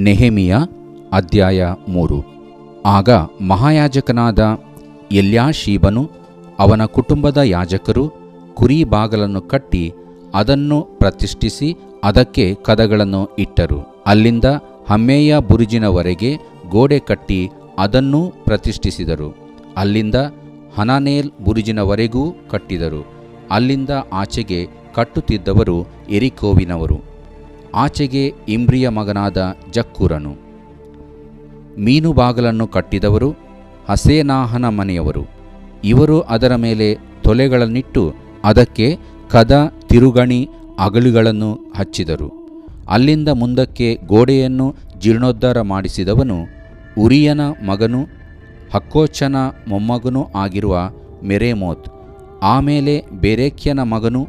ನೆಹೆಮೀಯ ಅಧ್ಯಾಯ 3. ಆಗ ಮಹಾಯಾಜಕನಾದ ಎಲ್ಯಾಷೀಬನು ಅವನ ಕುಟುಂಬದ ಯಾಜಕರು ಕುರಿ ಬಾಗಲನ್ನು ಕಟ್ಟಿ ಅದನ್ನು ಪ್ರತಿಷ್ಠಿಸಿ ಅದಕ್ಕೆ ಕದಗಳನ್ನು ಇಟ್ಟರು. ಅಲ್ಲಿಂದ ಹಮ್ಮೇಯ ಬುರುಜಿನವರೆಗೆ ಗೋಡೆ ಕಟ್ಟಿ ಅದನ್ನೂ ಪ್ರತಿಷ್ಠಿಸಿದರು. ಅಲ್ಲಿಂದ ಹನಾನೇಲ್ ಬುರುಜಿನವರೆಗೂ ಕಟ್ಟಿದರು. ಅಲ್ಲಿಂದ ಆಚೆಗೆ ಕಟ್ಟುತ್ತಿದ್ದವರು ಎರಿಕೋವಿನವರು. ಆಚೆಗೆ ಇಮ್ರಿಯ ಮಗನಾದ ಜಕ್ಕೂರನು. ಮೀನುಬಾಗಲನ್ನು ಕಟ್ಟಿದವರು ಹಸೇನಾಹನ ಮನೆಯವರು. ಇವರು ಅದರ ಮೇಲೆ ತೊಲೆಗಳನ್ನಿಟ್ಟು ಅದಕ್ಕೆ ಕದ, ತಿರುಗಣಿ, ಅಗಲುಗಳನ್ನು ಹಚ್ಚಿದರು. ಅಲ್ಲಿಂದ ಮುಂದಕ್ಕೆ ಗೋಡೆಯನ್ನು ಜೀರ್ಣೋದ್ಧಾರ ಮಾಡಿಸಿದವನು ಉರಿಯನ ಮಗನೂ ಹಕ್ಕೋಚನ ಮೊಮ್ಮಗನೂ ಆಗಿರುವ ಮೆರೇಮೋತ್. ಆಮೇಲೆ ಬೆರೇಕ್ಯನ ಮಗನೂ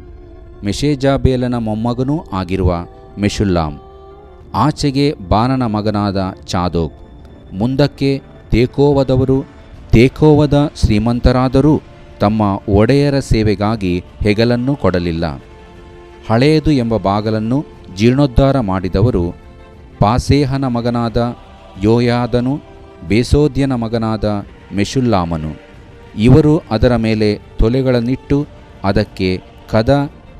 ಮೆಷೇಜಾಬೇಲನ ಮೊಮ್ಮಗನೂ ಆಗಿರುವ ಮೆಷುಲ್ಲಾಮ್. ಆಚೆಗೆ ಬಾನನ ಮಗನಾದ ಚಾದೋಕ್. ಮುಂದಕ್ಕೆ ತೇಕೋವದವರು. ತೇಕೋವದ ಶ್ರೀಮಂತರಾದರೂ ತಮ್ಮ ಒಡೆಯರ ಸೇವೆಗಾಗಿ ಹೆಗಲನ್ನು ಕೊಡಲಿಲ್ಲ. ಹಳೆಯದು ಎಂಬ ಬಾಗಲನ್ನು ಜೀರ್ಣೋದ್ಧಾರ ಮಾಡಿದವರು ಪಾಸೇಹನ ಮಗನಾದ ಯೋಯಾದನು, ಬೇಸೋದ್ಯನ ಮಗನಾದ ಮೆಷುಲ್ಲಾಮನು. ಇವರು ಅದರ ಮೇಲೆ ತೊಲೆಗಳನ್ನಿಟ್ಟು ಅದಕ್ಕೆ ಕದ,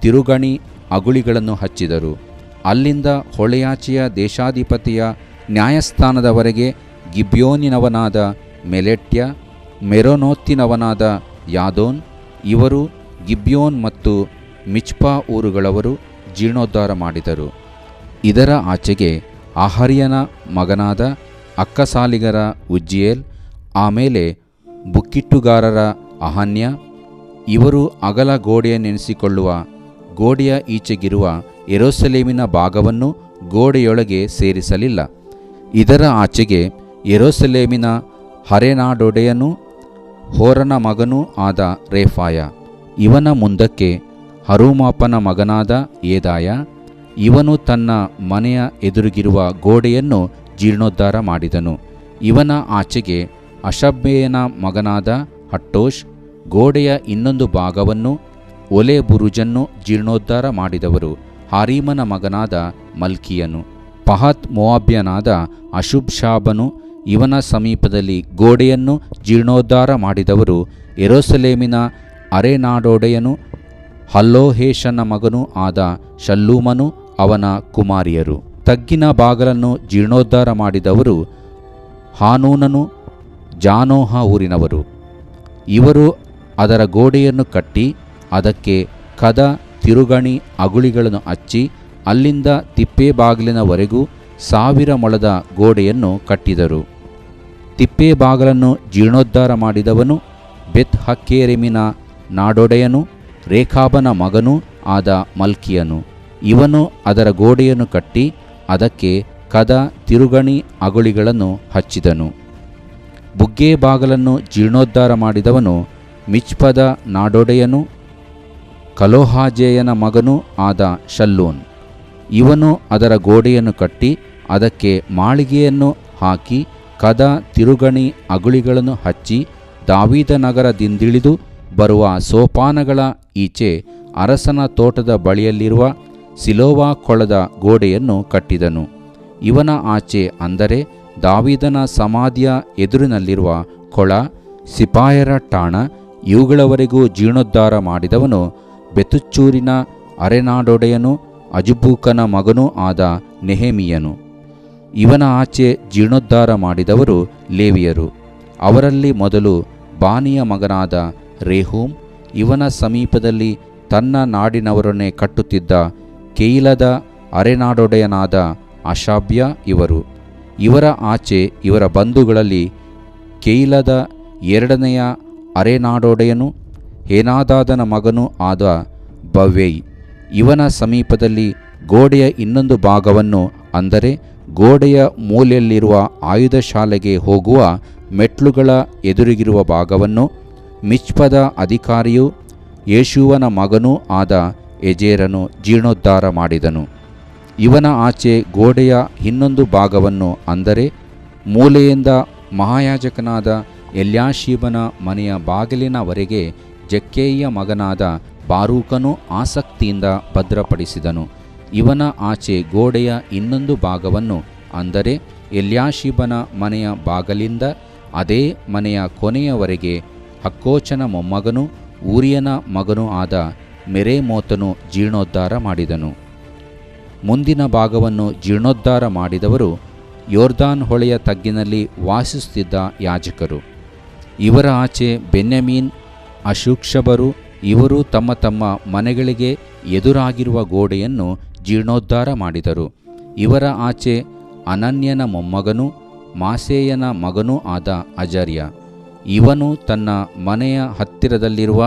ತಿರುಗಣಿ, ಅಗುಳಿಗಳನ್ನು ಹಚ್ಚಿದರು. ಅಲ್ಲಿಂದ ಹೊಳೆಯಾಚೆಯ ದೇಶಾಧಿಪತಿಯ ನ್ಯಾಯಸ್ಥಾನದವರೆಗೆ ಗಿಬ್ಯೋನಿನವನಾದ ಮೆಲೆಟ್ಯ, ಮೆರೋನೋತಿನವನಾದ ಯಾದೋನ್, ಇವರು ಗಿಬ್ಯೋನ್ ಮತ್ತು ಮಿಚ್ಪಾ ಊರುಗಳವರು ಜೀರ್ಣೋದ್ಧಾರ ಮಾಡಿದರು. ಇದರ ಆಚೆಗೆ ಅಹರ್ಯನ ಮಗನಾದ ಅಕ್ಕಸಾಲಿಗರ ಉಜ್ಜಿಯೇಲ್, ಆಮೇಲೆ ಬುಕ್ಕಿಟ್ಟುಗಾರರ ಅಹನ್ಯ, ಇವರು ಅಗಲ ಗೋಡೆಯನ್ನೆನಿಸಿಕೊಳ್ಳುವ ಗೋಡೆಯ ಈಚೆಗಿರುವ ಯೆರೂಸಲೇಮಿನ ಭಾಗವನ್ನು ಗೋಡೆಯೊಳಗೆ ಸೇರಿಸಲಿಲ್ಲ. ಇದರ ಆಚೆಗೆ ಯೆರೂಸಲೇಮಿನ ಹರೆನಾಡೊಡೆಯನೂ ಹೋರನ ಮಗನೂ ಆದ ರೇಫಾಯ. ಇವನ ಮುಂದಕ್ಕೆ ಹರೂಮಾಪನ ಮಗನಾದ ಯೆದಾಯ. ಇವನು ತನ್ನ ಮನೆಯ ಎದುರಿಗಿರುವ ಗೋಡೆಯನ್ನು ಜೀರ್ಣೋದ್ಧಾರ ಮಾಡಿದನು. ಇವನ ಆಚೆಗೆ ಅಷಬ್ಬೇಯನ ಮಗನಾದ ಹಟ್ಟೋಷ್. ಗೋಡೆಯ ಇನ್ನೊಂದು ಭಾಗವನ್ನು ಒಲೆ ಬುರುಜನ್ನು ಜೀರ್ಣೋದ್ಧಾರ ಮಾಡಿದವರು ಹಾರೀಮನ ಮಗನಾದ ಮಲ್ಕಿಯನು. ಪಹತ್ ಮೋವಾಬ್ಯನಾದ ಅಶುಬ್ಷಾಬನು. ಇವನ ಸಮೀಪದಲ್ಲಿ ಗೋಡೆಯನ್ನು ಜೀರ್ಣೋದ್ಧಾರ ಮಾಡಿದವರು ಯೆರೂಸಲೇಮಿನ ಅರೆನಾಡೊಡೆಯನು ಹಲ್ಲೋಹೇಷನ ಮಗನೂ ಆದ ಶಲ್ಲೂಮನು, ಅವನ ಕುಮಾರಿಯರು. ತಗ್ಗಿನ ಬಾಗಲನ್ನು ಜೀರ್ಣೋದ್ಧಾರ ಮಾಡಿದವರು ಹಾನೂನನು, ಜಾನೋಹ ಊರಿನವರು. ಇವರು ಅದರ ಗೋಡೆಯನ್ನು ಕಟ್ಟಿ ಅದಕ್ಕೆ ಕದ, ತಿರುಗಣಿ, ಅಗುಳಿಗಳನ್ನು ಹಚ್ಚಿ ಅಲ್ಲಿಂದ ತಿಪ್ಪೆ ಬಾಗಿಲಿನವರೆಗೂ 1000 ಮೊಳದ ಗೋಡೆಯನ್ನು ಕಟ್ಟಿದರು. ತಿಪ್ಪೆ ಬಾಗಲನ್ನು ಜೀರ್ಣೋದ್ಧಾರ ಮಾಡಿದವನು ಬೆತ್ ಹಕ್ಕೇರೆಮಿನ ನಾಡೊಡೆಯನು, ರೇಖಾಬನ ಮಗನೂ ಆದ ಮಲ್ಕಿಯನು. ಇವನು ಅದರ ಗೋಡೆಯನ್ನು ಕಟ್ಟಿ ಅದಕ್ಕೆ ಕದ, ತಿರುಗಣಿ, ಅಗುಳಿಗಳನ್ನು ಹಚ್ಚಿದನು. ಬುಗ್ಗೆ ಬಾಗಲನ್ನು ಜೀರ್ಣೋದ್ಧಾರ ಮಾಡಿದವನು ಮಿಚ್ಪದ ನಾಡೊಡೆಯನು, ಕಲೋಹಾಜೇಯನ ಮಗನೂ ಆದ ಶಲ್ಲೂನ್. ಇವನು ಅದರ ಗೋಡೆಯನ್ನು ಕಟ್ಟಿ ಅದಕ್ಕೆ ಮಾಳಿಗೆಯನ್ನು ಹಾಕಿ ಕದ, ತಿರುಗಣಿ, ಅಗುಳಿಗಳನ್ನು ಹಚ್ಚಿ ದಾವೀದನಗರದಿಂದಿಳಿದು ಬರುವ ಸೋಪಾನಗಳ ಈಚೆ ಅರಸನ ತೋಟದ ಬಳಿಯಲ್ಲಿರುವ ಸಿಲೋವಾ ಕೊಳದ ಗೋಡೆಯನ್ನು ಕಟ್ಟಿದನು. ಇವನ ಆಚೆ, ಅಂದರೆ ದಾವೀದನ ಸಮಾಧಿಯ ಎದುರಿನಲ್ಲಿರುವ ಕೊಳ, ಸಿಪಾಯರ ಠಾಣ, ಇವುಗಳವರೆಗೂ ಜೀರ್ಣೋದ್ಧಾರ ಮಾಡಿದವನು ಬೆತುಚ್ಚೂರಿನ ಅರೆನಾಡೊಡೆಯನು, ಅಜುಬೂಕನ ಮಗನೂ ಆದ ನೆಹೆಮೀಯನು. ಇವನ ಆಚೆ ಜೀರ್ಣೋದ್ಧಾರ ಮಾಡಿದವರು ಲೇವಿಯರು. ಅವರಲ್ಲಿ ಮೊದಲು ಬಾನಿಯ ಮಗನಾದ ರೇಹೂಮ್. ಇವನ ಸಮೀಪದಲ್ಲಿ ತನ್ನ ನಾಡಿನವರನ್ನೇ ಕಟ್ಟುತ್ತಿದ್ದ ಕೆಯಿಲದ ಅರೆನಾಡೊಡೆಯನಾದ ಅಷಾಬ್ಯ ಇವರು. ಇವರ ಆಚೆ ಇವರ ಬಂಧುಗಳಲ್ಲಿ ಕೆಯಿಲದ 2ನೆಯ ಅರೆನಾಡೊಡೆಯನು ಹೇನಾದಾದನ ಮಗನೂ ಆದ ಬವ್ವೈ. ಇವನ ಸಮೀಪದಲ್ಲಿ ಗೋಡೆಯ ಇನ್ನೊಂದು ಭಾಗವನ್ನು, ಅಂದರೆ ಗೋಡೆಯ ಮೂಲೆಯಲ್ಲಿರುವ ಆಯುಧ ಶಾಲೆಗೆ ಹೋಗುವ ಮೆಟ್ಲುಗಳ ಎದುರಿಗಿರುವ ಭಾಗವನ್ನು ಮಿಚ್ಪದ ಅಧಿಕಾರಿಯೂ ಯೇಷೂವನ ಮಗನೂ ಆದ ಎಜೇರನು ಜೀರ್ಣೋದ್ಧಾರ ಮಾಡಿದನು. ಇವನ ಆಚೆ ಗೋಡೆಯ ಇನ್ನೊಂದು ಭಾಗವನ್ನು, ಅಂದರೆ ಮೂಲೆಯಿಂದ ಮಹಾಯಾಜಕನಾದ ಎಲ್ಯಾಷೀಬನ ಮನೆಯ ಬಾಗಿಲಿನವರೆಗೆ ಜಕ್ಕೈಯ ಮಗನಾದ ಬಾರೂಕನು ಆಸಕ್ತಿಯಿಂದ ಭದ್ರಪಡಿಸಿದನು. ಇವನ ಆಚೆ ಗೋಡೆಯ ಇನ್ನೊಂದು ಭಾಗವನ್ನು, ಅಂದರೆ ಎಲ್ಯಾಷೀಬನ ಮನೆಯ ಬಾಗಲಿಂದ ಅದೇ ಮನೆಯ ಕೊನೆಯವರೆಗೆ ಹಕ್ಕೋಚನ ಮೊಮ್ಮಗನೂ ಊರಿಯನ ಮಗನೂ ಆದ ಮೆರೇಮೋತನು ಜೀರ್ಣೋದ್ಧಾರ ಮಾಡಿದನು. ಮುಂದಿನ ಭಾಗವನ್ನು ಜೀರ್ಣೋದ್ಧಾರ ಮಾಡಿದವರು ಯೋರ್ದಾನ್ ಹೊಳೆಯ ತಗ್ಗಿನಲ್ಲಿ ವಾಸಿಸುತ್ತಿದ್ದ ಯಾಜಕರು. ಇವರ ಆಚೆ ಬೆನ್ಯಾಮೀನ್, ಅಶೂಕ್ಷಬರು ಇವರು ತಮ್ಮ ತಮ್ಮ ಮನೆಗಳಿಗೆ ಎದುರಾಗಿರುವ ಗೋಡೆಯನ್ನು ಜೀರ್ಣೋದ್ಧಾರ ಮಾಡಿದರು. ಇವರ ಆಚೆ ಅನನ್ಯನ ಮೊಮ್ಮಗನೂ ಮಾಸೇಯನ ಮಗನೂ ಆದ ಅಜರ್ಯ, ಇವನು ತನ್ನ ಮನೆಯ ಹತ್ತಿರದಲ್ಲಿರುವ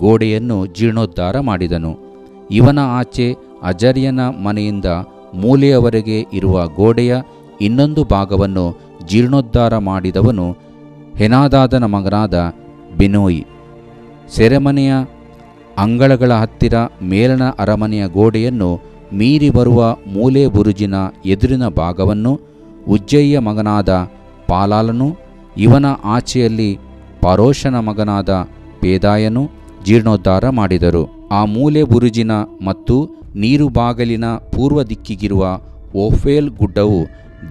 ಗೋಡೆಯನ್ನು ಜೀರ್ಣೋದ್ಧಾರ ಮಾಡಿದನು. ಇವನ ಆಚೆ ಅಜರ್ಯನ ಮನೆಯಿಂದ ಮೂಲೆಯವರೆಗೆ ಇರುವ ಗೋಡೆಯ ಇನ್ನೊಂದು ಭಾಗವನ್ನು ಜೀರ್ಣೋದ್ಧಾರ ಮಾಡಿದವನು ಹೆನಾದಾದನ ಮಗನಾದ ಬಿನೋಯಿ. ಸೆರೆಮನೆಯ ಅಂಗಳಗಳ ಹತ್ತಿರ ಮೇಲಣ ಅರಮನೆಯ ಗೋಡೆಯನ್ನು ಮೀರಿ ಬರುವ ಮೂಲೆ ಬುರುಜಿನ ಎದುರಿನ ಭಾಗವನ್ನು ಉಜ್ಜಯ್ಯ ಮಗನಾದ ಪಾಲಾಲನು, ಇವನ ಆಚೆಯಲ್ಲಿ ಪಾರೋಷನ ಮಗನಾದ ಪೇದಾಯನು ಜೀರ್ಣೋದ್ಧಾರ ಮಾಡಿದರು. ಆ ಮೂಲೆ ಬುರುಜಿನ ಮತ್ತು ನೀರು ಬಾಗಲಿನ ಪೂರ್ವ ದಿಕ್ಕಿಗಿರುವ ಓಫೇಲ್ ಗುಡ್ಡವು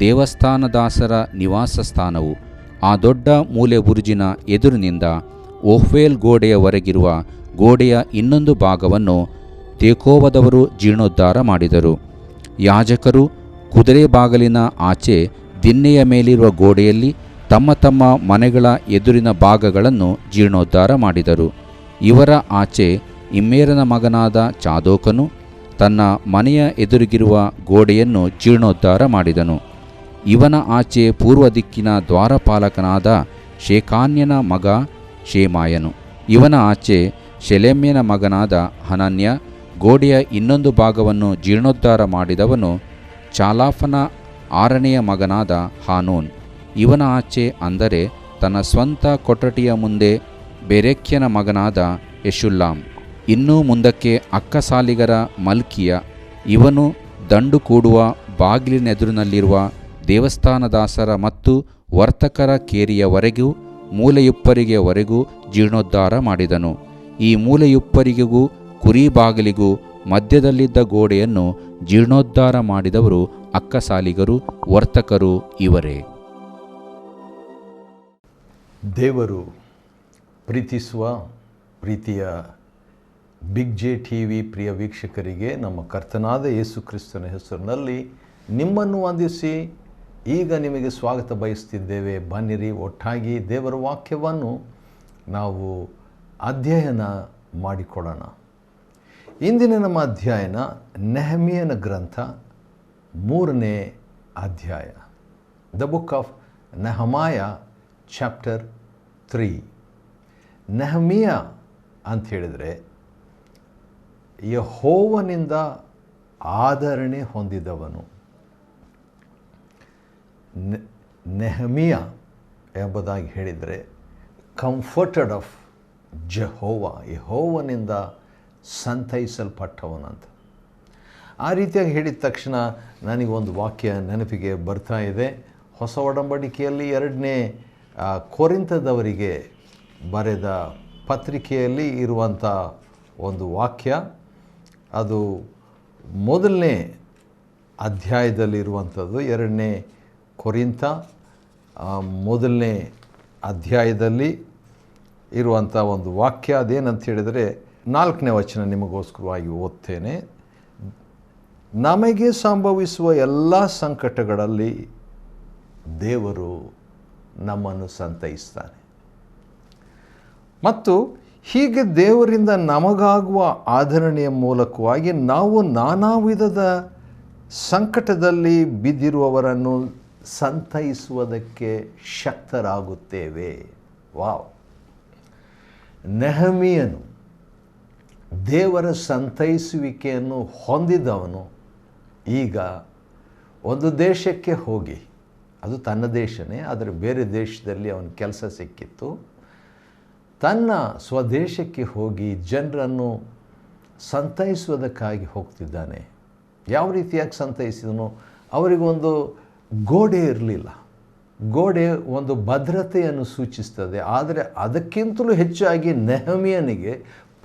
ದೇವಸ್ಥಾನದಾಸರ ನಿವಾಸ ಸ್ಥಾನವು. ಆ ದೊಡ್ಡ ಮೂಲೆ ಬುರುಜಿನ ಎದುರಿನಿಂದ ಓಫೇಲ್ ಗೋಡೆಯವರೆಗಿರುವ ಗೋಡೆಯ ಇನ್ನೊಂದು ಭಾಗವನ್ನು ತೇಕೋವದವರು ಜೀರ್ಣೋದ್ಧಾರ ಮಾಡಿದರು. ಯಾಜಕರು ಕುದುರೆ ಬಾಗಲಿನ ಆಚೆ ದಿನ್ನೆಯ ಮೇಲಿರುವ ಗೋಡೆಯಲ್ಲಿ ತಮ್ಮ ತಮ್ಮ ಮನೆಗಳ ಎದುರಿನ ಭಾಗಗಳನ್ನು ಜೀರ್ಣೋದ್ಧಾರ ಮಾಡಿದರು. ಇವರ ಆಚೆ ಇಮ್ಮೇರನ ಮಗನಾದ ಚಾದೋಕನು ತನ್ನ ಮನೆಯ ಎದುರಿಗಿರುವ ಗೋಡೆಯನ್ನು ಜೀರ್ಣೋದ್ಧಾರ ಮಾಡಿದನು. ಇವನ ಆಚೆ ಪೂರ್ವ ದಿಕ್ಕಿನ ದ್ವಾರಪಾಲಕನಾದ ಶೇಕಾನ್ಯನ ಮಗ ಶೇಮಾಯನು. ಇವನ ಆಚೆ ಶೆಲೆಮ್ಯನ ಮಗನಾದ ಹನನ್ಯ. ಗೋಡೆಯ ಇನ್ನೊಂದು ಭಾಗವನ್ನು ಜೀರ್ಣೋದ್ಧಾರ ಮಾಡಿದವನು ಚಾಲಾಫನ 6ನೆಯ ಮಗನಾದ ಹಾನೂನ್. ಇವನ ಆಚೆ ಅಂದರೆ ತನ್ನ ಸ್ವಂತ ಕೊಠಡಿಯ ಮುಂದೆ ಬೆರೆಕ್ಯನ ಮಗನಾದ ಯೆಶುಲ್ಲಾಮ್. ಇನ್ನೂ ಮುಂದಕ್ಕೆ ಅಕ್ಕಸಾಲಿಗರ ಮಲ್ಕಿಯ. ಇವನು ದಂಡು ಕೂಡುವ ಬಾಗಿಲಿನೆದುರಿನಲ್ಲಿರುವ ದೇವಸ್ಥಾನದಾಸರ ಮತ್ತು ವರ್ತಕರ ಕೇರಿಯವರೆಗೂ ಮೂಲೆಯುಪ್ಪರಿಗೆವರೆಗೂ ಜೀರ್ಣೋದ್ಧಾರ ಮಾಡಿದನು. ಈ ಮೂಲೆಯುಪ್ಪರಿಗೆಗೂ ಕುರಿ ಬಾಗಿಲಿಗೂ ಮಧ್ಯದಲ್ಲಿದ್ದ ಗೋಡೆಯನ್ನು ಜೀರ್ಣೋದ್ಧಾರ ಮಾಡಿದವರು ಅಕ್ಕಸಾಲಿಗರು, ವರ್ತಕರು ಇವರೇ. ದೇವರು ಪ್ರೀತಿಸುವ ಪ್ರೀತಿಯ ಬಿಗ್ ಜೆ ಟಿವಿ ಪ್ರಿಯ ವೀಕ್ಷಕರಿಗೆ ನಮ್ಮ ಕರ್ತನಾದ ಯೇಸು ಕ್ರಿಸ್ತನ ಹೆಸರಿನಲ್ಲಿ ನಿಮ್ಮನ್ನು ವಂದಿಸಿ ಈಗ ನಿಮಗೆ ಸ್ವಾಗತ ಬಯಸ್ತಿದ್ದೇವೆ. ಬನ್ನಿರಿ, ಒಟ್ಟಾಗಿ ದೇವರ ವಾಕ್ಯವನ್ನು ನಾವು ಅಧ್ಯಯನ ಮಾಡಿಕೊಳ್ಳೋಣ. ಇಂದಿನ ನಮ್ಮ ಅಧ್ಯಯನ ನೆಹೆಮೀಯನ ಗ್ರಂಥ 3ನೇ ಅಧ್ಯಾಯ, ದ ಬುಕ್ ಆಫ್ ನೆಹಮಾಯ ಚಾಪ್ಟರ್ 3. ನೆಹಮೀಯ ಅಂತ ಹೇಳಿದರೆ ಯೆಹೋವನಿಂದ ಆದರಣೆ ಹೊಂದಿದವನು. ನೆಹಮೀಯ ಎಂಬುದಾಗಿ ಹೇಳಿದರೆ ಕಂಫರ್ಟೆಡ್ ಆಫ್ ಜೆಹೋವ, ಯೆಹೋವನಿಂದ ಸಂತೈಸಲ್ಪಟ್ಟವನಂತ. ಆ ರೀತಿಯಾಗಿ ಹೇಳಿದ ತಕ್ಷಣ ನನಗೊಂದು ವಾಕ್ಯ ನೆನಪಿಗೆ ಬರ್ತಾ ಇದೆ. ಹೊಸ ಒಡಂಬಡಿಕೆಯಲ್ಲಿ 2ನೇ ಕೊರಿಂಥದವರಿಗೆ ಬರೆದ ಪತ್ರಿಕೆಯಲ್ಲಿ ಇರುವಂಥ ಒಂದು ವಾಕ್ಯ. ಅದು 1ನೇ ಅಧ್ಯಾಯದಲ್ಲಿರುವಂಥದ್ದು. 2ನೇ ಕೊರಿಂಥ 1ನೇ ಅಧ್ಯಾಯದಲ್ಲಿ ಇರುವಂಥ ಒಂದು ವಾಕ್ಯ. ಅದೇನಂತ ಹೇಳಿದರೆ 4ನೇ ವಚನ ನಿಮಗೋಸ್ಕರವಾಗಿ ಓದ್ತೇನೆ. ನಮಗೆ ಸಂಭವಿಸುವ ಎಲ್ಲ ಸಂಕಟಗಳಲ್ಲಿ ದೇವರು ನಮ್ಮನ್ನು ಸಂತೈಸ್ತಾನೆ ಮತ್ತು ಹೀಗೆ ದೇವರಿಂದ ನಮಗಾಗುವ ಆಧರಣೆಯ ಮೂಲಕವಾಗಿ ನಾವು ನಾನಾ ವಿಧದ ಸಂಕಟದಲ್ಲಿ ಬಿದ್ದಿರುವವರನ್ನು ಸಂತೈಸುವುದಕ್ಕೆ ಶಕ್ತರಾಗುತ್ತೇವೆ. ವಾವ್! ನೆಹಮೀಯನು ದೇವರ ಸಂತೈಸುವಿಕೆಯನ್ನು ಹೊಂದಿದವನು ಈಗ ಒಂದು ದೇಶಕ್ಕೆ ಹೋಗಿ, ಅದು ತನ್ನ ದೇಶನೇ, ಆದರೆ ಬೇರೆ ದೇಶದಲ್ಲಿ ಅವನ ಕೆಲಸ ಸಿಕ್ಕಿತ್ತು. ತನ್ನ ಸ್ವದೇಶಕ್ಕೆ ಹೋಗಿ ಜನರನ್ನು ಸಂತೈಸುವುದಕ್ಕಾಗಿ ಹೋಗ್ತಿದ್ದಾನೆ. ಯಾವ ರೀತಿಯಾಗಿ ಸಂತೈಸಿದನು? ಅವರಿಗೊಂದು ಗೋಡೆ ಇರಲಿಲ್ಲ. ಗೋಡೆ ಒಂದು ಭದ್ರತೆಯನ್ನು ಸೂಚಿಸ್ತದೆ. ಆದರೆ ಅದಕ್ಕಿಂತಲೂ ಹೆಚ್ಚಾಗಿ ನೆಹಮೀಯನಿಗೆ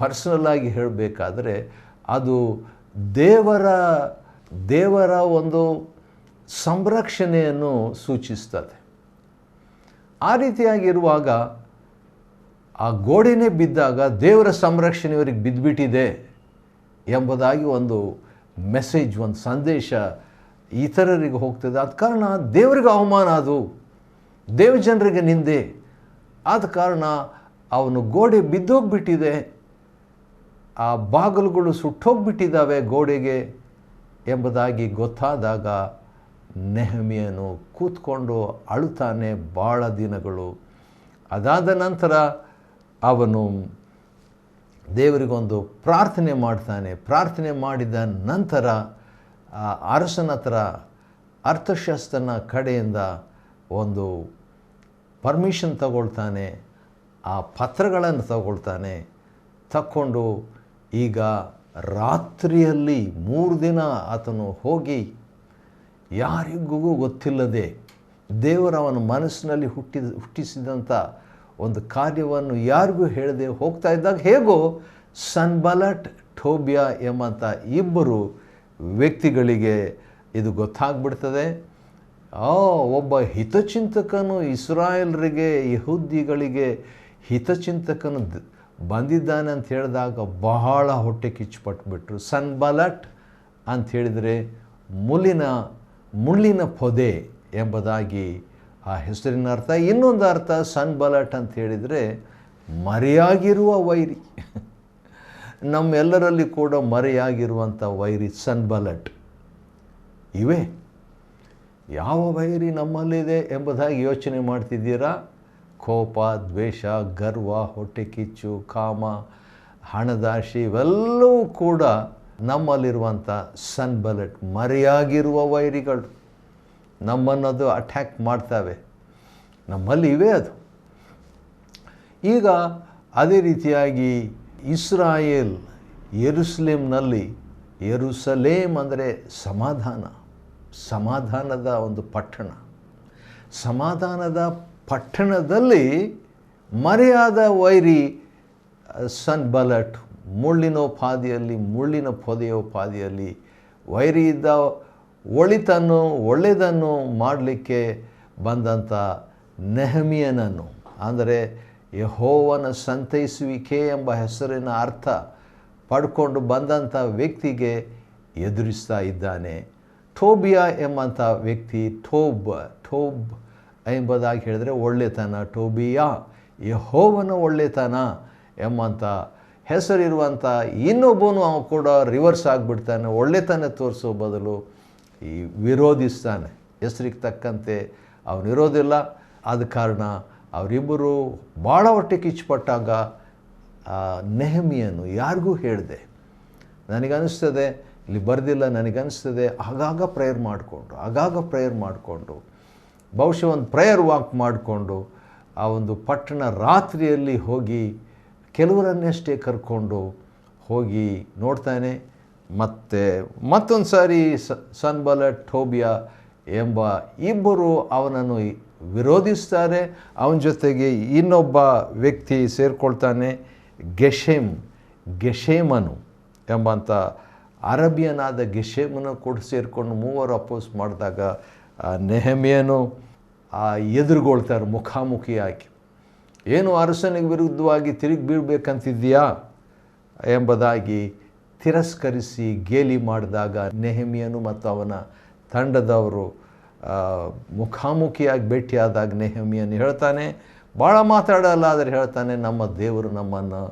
ಪರ್ಸನಲಾಗಿ ಹೇಳಬೇಕಾದ್ರೆ ಅದು ದೇವರ ಒಂದು ಸಂರಕ್ಷಣೆಯನ್ನು ಸೂಚಿಸ್ತದೆ. ಆ ರೀತಿಯಾಗಿರುವಾಗ ಆ ಗೋಡೆನೇ ಬಿದ್ದಾಗ ದೇವರ ಸಂರಕ್ಷಣೆ ಇವರಿಗೆ ಬಿದ್ದುಬಿಟ್ಟಿದೆ ಎಂಬುದಾಗಿ ಒಂದು ಮೆಸೇಜ್, ಒಂದು ಸಂದೇಶ ಇತರರಿಗೆ ಹೋಗ್ತದೆ. ಆದ ಕಾರಣ ದೇವರಿಗೆ ಅವಮಾನ, ಅದು ದೇವಜನರಿಗೆ ನಿಂದೆ. ಆದ ಕಾರಣ ಅವನು ಗೋಡೆ ಬಿದ್ದೋಗ್ಬಿಟ್ಟಿದೆ, ಆ ಬಾಗಿಲುಗಳು ಸುಟ್ಟೋಗ್ಬಿಟ್ಟಿದ್ದಾವೆ ಗೋಡೆಗೆ ಎಂಬುದಾಗಿ ಗೊತ್ತಾದಾಗ ನೆಹೆಮೀಯನು ಕೂತ್ಕೊಂಡು ಅಳುತ್ತಾನೆ ಭಾಳ ದಿನಗಳು. ಅದಾದ ನಂತರ ಅವನು ದೇವರಿಗೊಂದು ಪ್ರಾರ್ಥನೆ ಮಾಡ್ತಾನೆ. ಪ್ರಾರ್ಥನೆ ಮಾಡಿದ ನಂತರ ಅರಸನ ಹತ್ರ ಅರ್ಥಶಾಸ್ತ್ರನ ಕಡೆಯಿಂದ ಒಂದು ಪರ್ಮಿಷನ್ ತಗೊಳ್ತಾನೆ. ಆ ಪತ್ರಗಳನ್ನು ತಗೊಂಡು ಈಗ ರಾತ್ರಿಯಲ್ಲಿ 3 ದಿನ ಆತನು ಹೋಗಿ ಯಾರಿಗೂ ಗೊತ್ತಿಲ್ಲದೆ ದೇವರ ಅವನ ಮನಸ್ಸಿನಲ್ಲಿ ಹುಟ್ಟಿಸಿದಂಥ ಒಂದು ಕಾರ್ಯವನ್ನು ಯಾರಿಗೂ ಹೇಳದೆ ಹೋಗ್ತಾ ಇದ್ದಾಗ ಹೇಗೋ ಸನ್ಬಲ್ಲಟ್, ಟೋಬಿಯಾ ಎಂಬಂಥ ಇಬ್ಬರು ವ್ಯಕ್ತಿಗಳಿಗೆ ಇದು ಗೊತ್ತಾಗ್ಬಿಡ್ತದೆ. ಒಬ್ಬ ಹಿತಚಿಂತಕನು ಇಸ್ರಾಯೇಲರಿಗೆ, ಯಹೂದಿಗಳಿಗೆ ಹಿತಚಿಂತಕನು ಬಂದಿದ್ದಾನೆ ಅಂತ ಹೇಳಿದಾಗ ಬಹಳ ಹೊಟ್ಟೆ ಕಿಚ್ಚುಪಟ್ಬಿಟ್ರು. ಸನ್ಬಲ್ಲಟ್ ಅಂತ ಹೇಳಿದರೆ ಮುಳ್ಳಿನ ಪೊದೆ ಎಂಬುದಾಗಿ ಆ ಹೆಸರಿನ ಅರ್ಥ. ಇನ್ನೊಂದು ಅರ್ಥ ಸನ್ಬಲ್ಲಟ್ ಅಂತ ಹೇಳಿದರೆ ಮರೆಯಾಗಿರುವ ವೈರಿ. ನಮ್ಮೆಲ್ಲರಲ್ಲಿ ಕೂಡ ಮರೆಯಾಗಿರುವಂಥ ವೈರಿ ಸನ್ಬಲ್ಲಟ್. ಇವೇ ಯಾವ ವೈರಿ ನಮ್ಮಲ್ಲಿದೆ ಎಂಬುದಾಗಿ ಯೋಚನೆ ಮಾಡ್ತಿದ್ದೀರಾ? ಕೋಪ, ದ್ವೇಷ, ಗರ್ವ, ಹೊಟ್ಟೆ ಕಿಚ್ಚು, ಕಾಮ, ಹಣದಾಶೆ ಇವೆಲ್ಲವೂ ಕೂಡ ನಮ್ಮಲ್ಲಿರುವಂಥ ಸನ್ಬಲ್ಲಟ್, ಮರೆಯಾಗಿರುವ ವೈರಿಗಳು. ನಮ್ಮನ್ನದು ಅಟ್ಯಾಕ್ ಮಾಡ್ತವೆ, ನಮ್ಮಲ್ಲಿ ಇವೆ ಅದು. ಈಗ ಅದೇ ರೀತಿಯಾಗಿ ಇಸ್ರಾಯೇಲ್ ಯೆರೂಸಲೇಮ್ನಲ್ಲಿ, ಯೆರೂಸಲೇಮ್ ಅಂದರೆ ಸಮಾಧಾನದ ಒಂದು ಪಟ್ಟಣ. ಸಮಾಧಾನದ ಪಟ್ಟಣದಲ್ಲಿ ಮರೆಯಾದ ವೈರಿ ಸನ್ಬಲ್ಲಟ್, ಮುಳ್ಳಿನ ಪೊದೆಯೋಪಾದಿಯಲ್ಲಿ ವೈರಿ ಇದ್ದ. ಒಳ್ಳೆಯದನ್ನು ಮಾಡಲಿಕ್ಕೆ ಬಂದಂಥ ನೆಹೆಮೀಯನನ್ನು, ಅಂದರೆ ಯೆಹೋವನ ಸಂತೈಸುವಿಕೆ ಎಂಬ ಹೆಸರಿನ ಅರ್ಥ ಪಡ್ಕೊಂಡು ಬಂದಂಥ ವ್ಯಕ್ತಿಗೆ ಎದುರಿಸ್ತಾ ಇದ್ದಾನೆ. ಟೋಬಿಯಾ ಎಂಬಂಥ ವ್ಯಕ್ತಿ, ಟೋಬ್ ಎಂಬುದಾಗಿ ಹೇಳಿದರೆ ಒಳ್ಳೆತನ. ಟೋಬಿಯಾ ಯೆಹೋವನ ಒಳ್ಳೆತನ ಎಂಬಂಥ ಹೆಸರಿರುವಂಥ ಇನ್ನೊಬ್ಬನು ಕೂಡ ರಿವರ್ಸ್ ಆಗಿಬಿಡ್ತಾನೆ. ಒಳ್ಳೆತನ ತೋರಿಸೋ ಬದಲು ವಿರೋಧಿಸ್ತಾನೆ. ಹೆಸರಿಗೆ ತಕ್ಕಂತೆ ಅವನಿರೋದಿಲ್ಲ. ಆದ ಕಾರಣ ಅವರಿಬ್ಬರು ಭಾಳ ಹೊಟ್ಟೆ ಕಿಚ್ಚುಪಟ್ಟಾಗ ನೆಹೆಮೀಯನು ಯಾರಿಗೂ ಹೇಳಿದೆ. ನನಗನ್ನಿಸ್ತದೆ, ಇಲ್ಲಿ ಬರೆದಿಲ್ಲ, ನನಗನ್ನಿಸ್ತದೆ ಆಗಾಗ ಪ್ರೇಯರ್ ಮಾಡಿಕೊಂಡು ಬಹುಶಃ ಒಂದು ಪ್ರೇಯರ್ ವಾಕ್ ಮಾಡಿಕೊಂಡು ಆ ಒಂದು ಪಟ್ಟಣ ರಾತ್ರಿಯಲ್ಲಿ ಹೋಗಿ ಕೆಲವರನ್ನಷ್ಟೇ ಕರ್ಕೊಂಡು ಹೋಗಿ ನೋಡ್ತಾನೆ. ಮತ್ತೊಂದು ಸಾರಿ ಸನ್ಬಲ್ಲಟ್, ಟೋಬಿಯಾ ಎಂಬ ಇಬ್ಬರು ಅವನನ್ನು ವಿರೋಧಿಸ್ತಾರೆ. ಅವನ ಜೊತೆಗೆ ಇನ್ನೊಬ್ಬ ವ್ಯಕ್ತಿ ಸೇರಿಕೊಳ್ತಾನೆ, ಗೆಷೇಮನು ಎಂಬಂಥ ಅರಬಿಯನಾದ ಗೆಷೇಮನು ಕೂಡ ಸೇರಿಕೊಂಡು ಮೂವರು ಅಪೋಸ್ ಮಾಡಿದಾಗ ನೆಹೆಮೀಯನು ಎದುರುಗೊಳ್ತಾರೆ ಮುಖಾಮುಖಿಯಾಗಿ. ಏನು ಅರಸನಿಗೆ ವಿರುದ್ಧವಾಗಿ ತಿರುಗಿ ಬೀಳಬೇಕಂತಿದೆಯಾ ಎಂಬುದಾಗಿ ತಿರಸ್ಕರಿಸಿ ಗೇಲಿ ಮಾಡಿದಾಗ ನೆಹೆಮೀಯನು ಮತ್ತು ಅವನ ತಂಡದವರು ಮುಖಾಮುಖಿಯಾಗಿ ಭೇಟಿಯಾದಾಗ ನೆಹೆಮೀಯನು ಹೇಳ್ತಾನೆ, ಭಾಳ ಮಾತಾಡಲ್ಲ, ಆದರೆ ಹೇಳ್ತಾನೆ, ನಮ್ಮ ದೇವರು ನಮ್ಮನ್ನು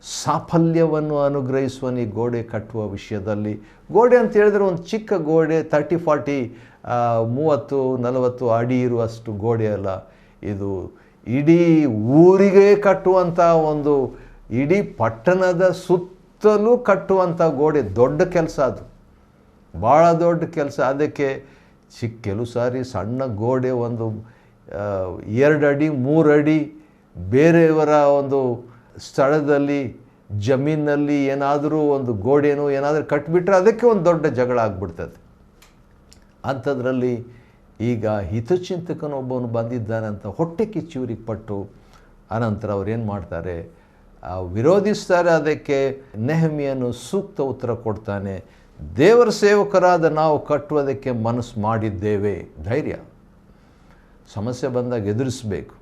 ಸಾಫಲ್ಯವನ್ನು ಅನುಗ್ರಹಿಸುವನು ಈ ಗೋಡೆ ಕಟ್ಟುವ ವಿಷಯದಲ್ಲಿ. ಗೋಡೆ ಅಂತ ಹೇಳಿದ್ರೆ ಒಂದು ಚಿಕ್ಕ ಗೋಡೆ, 30-40 30-40 ಅಡಿ ಇರುವಷ್ಟು ಗೋಡೆ ಅಲ್ಲ. ಇದು ಇಡೀ ಊರಿಗೆ ಕಟ್ಟುವಂಥ ಒಂದು, ಇಡೀ ಪಟ್ಟಣದ ಸುತ್ತಲೂ ಕಟ್ಟುವಂಥ ಗೋಡೆ. ದೊಡ್ಡ ಕೆಲಸ ಅದು, ಭಾಳ ದೊಡ್ಡ ಕೆಲಸ. ಅದಕ್ಕೆ ಕೆಲವು ಸಾರಿ ಸಣ್ಣ ಗೋಡೆ ಒಂದು 2 ಅಡಿ 3 ಅಡಿ ಬೇರೆಯವರ ಒಂದು ಸ್ಥಳದಲ್ಲಿ ಜಮೀನಲ್ಲಿ ಏನಾದರೂ ಒಂದು ಗೋಡೆನೋ ಏನಾದರೂ ಕಟ್ಟಿಬಿಟ್ರೆ ಅದಕ್ಕೆ ಒಂದು ದೊಡ್ಡ ಜಗಳ ಆಗಿಬಿಡ್ತದೆ. ಅಂಥದ್ರಲ್ಲಿ ಈಗ ಹಿತಚಿಂತಕನೊಬ್ಬನು ಬಂದಿದ್ದಾನಂತ ಹೊಟ್ಟೆ ಕಿಚ್ಚೂರಿಗೆ ಪಟ್ಟು ಅನಂತರ ಅವ್ರೇನು ಮಾಡ್ತಾರೆ, ವಿರೋಧಿಸ್ತಾರೆ. ಅದಕ್ಕೆ ನೆಹೆಮೀಯನು ಸೂಕ್ತ ಉತ್ತರ ಕೊಡ್ತಾನೆ. ದೇವರ ಸೇವಕರಾದ ನಾವು ಕಟ್ಟುವುದಕ್ಕೆ ಮನಸ್ಸು ಮಾಡಿದ್ದೇವೆ. ಧೈರ್ಯ. ಸಮಸ್ಯೆ ಬಂದಾಗ ಎದುರಿಸಬೇಕು.